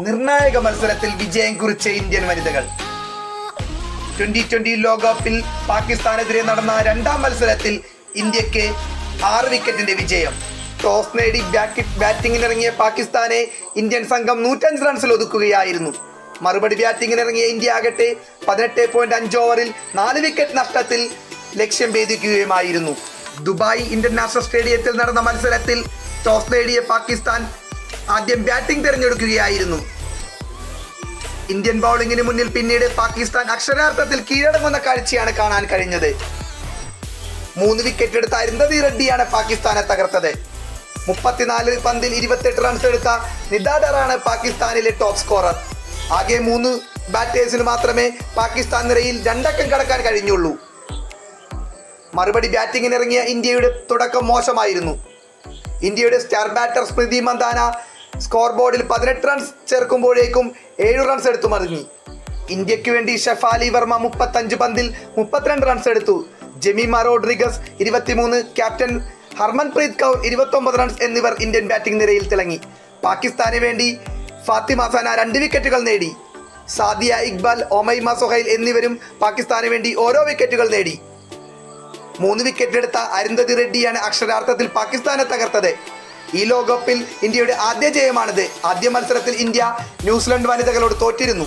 നിർണായക മത്സരത്തിൽ വിജയം കുറിച്ച ഇന്ത്യൻ വനിതകൾ. 2020 ലോകകപ്പിൽ പാകിസ്ഥാനെതിരെ നടന്ന രണ്ടാം മത്സരത്തിൽ ഇന്ത്യക്ക് 6 വിക്കറ്റിന്റെ വിജയം. ടോസ് നേടി ബാറ്റിംഗിനിറങ്ങിയ പാകിസ്ഥാനെ ഇന്ത്യൻ സംഘം 105 റൺസിൽ ഒതുക്കുകയായിരുന്നു. മറുപടി ബാറ്റിംഗിനിറങ്ങിയ ഇന്ത്യ ആകട്ടെ 18.5 ഓവറിൽ 4 വിക്കറ്റ് നഷ്ടത്തിൽ ലക്ഷ്യം ഭേദിക്കുകയുമായിരുന്നു. ദുബായ് ഇന്റർനാഷണൽ സ്റ്റേഡിയത്തിൽ നടന്ന മത്സരത്തിൽ ടോസ് നേടിയ പാകിസ്ഥാൻ ആദ്യം ബാറ്റിംഗ് തിരഞ്ഞെടുക്കുകയായിരുന്നു. ഇന്ത്യൻ ബൗളിംഗിന് മുന്നിൽ പിന്നീട് പാകിസ്ഥാൻ അക്ഷരാർത്ഥത്തിൽ കീഴടങ്ങുന്ന കാഴ്ചയാണ് കാണാൻ കഴിഞ്ഞത്. 3 വിക്കറ്റ് എടുത്ത അരുന്ധതി റെഡ്ഡിയാണ് പാകിസ്ഥാനെ തകർത്തത്. 34 പന്തിൽ 28 റൺസ് എടുത്ത നിദാഡറാണ് പാകിസ്ഥാനിലെ ടോപ്പ് സ്കോറർ. ആകെ 3 ബാറ്റേഴ്സിന് മാത്രമേ പാകിസ്ഥാൻ നിരയിൽ 2 അക്കം കടക്കാൻ കഴിഞ്ഞുള്ളൂ. മറുപടി ബാറ്റിംഗിനിറങ്ങിയ ഇന്ത്യയുടെ തുടക്കം മോശമായിരുന്നു. ഇന്ത്യയുടെ star batter Smriti Mandhana score ബോർഡിൽ 18 റൺസ് ചേർക്കുമ്പോഴേക്കും 7 റൺസ് എടുത്തു മറിഞ്ഞു. ഇന്ത്യക്ക് വേണ്ടി ഷഫാലി വർമ്മ 35 പന്തിൽ 32 റൺസ് എടുത്തു. ജമീമ റോഡ്രിഗസ് 23, ക്യാപ്റ്റൻ ഹർമൻപ്രീത് കൗർ 29 റൺസ് എന്നിവർ ഇന്ത്യൻ ബാറ്റിംഗ് നിരയിൽ തിളങ്ങി. പാകിസ്ഥാന് വേണ്ടി ഫാത്തിമ സന 2 വിക്കറ്റുകൾ നേടി. സാദിയ ഇക്ബാൽ, ഒമൈമ സൊഹൈൽ എന്നിവരും പാകിസ്ഥാന് വേണ്ടി ഓരോ വിക്കറ്റുകൾ നേടി. 3 വിക്കറ്റ് എടുത്ത അരുന്ധതി റെഡ്ഡിയാണ് അക്ഷരാർത്ഥത്തിൽ പാകിസ്ഥാനെ തകർത്തത്. ഈ ലോകകപ്പിൽ ഇന്ത്യയുടെ ആദ്യ ജയമാണിത്. ആദ്യ മത്സരത്തിൽ ഇന്ത്യ ന്യൂസിലൻഡ് വനിതകളോട് തോറ്റിരുന്നു.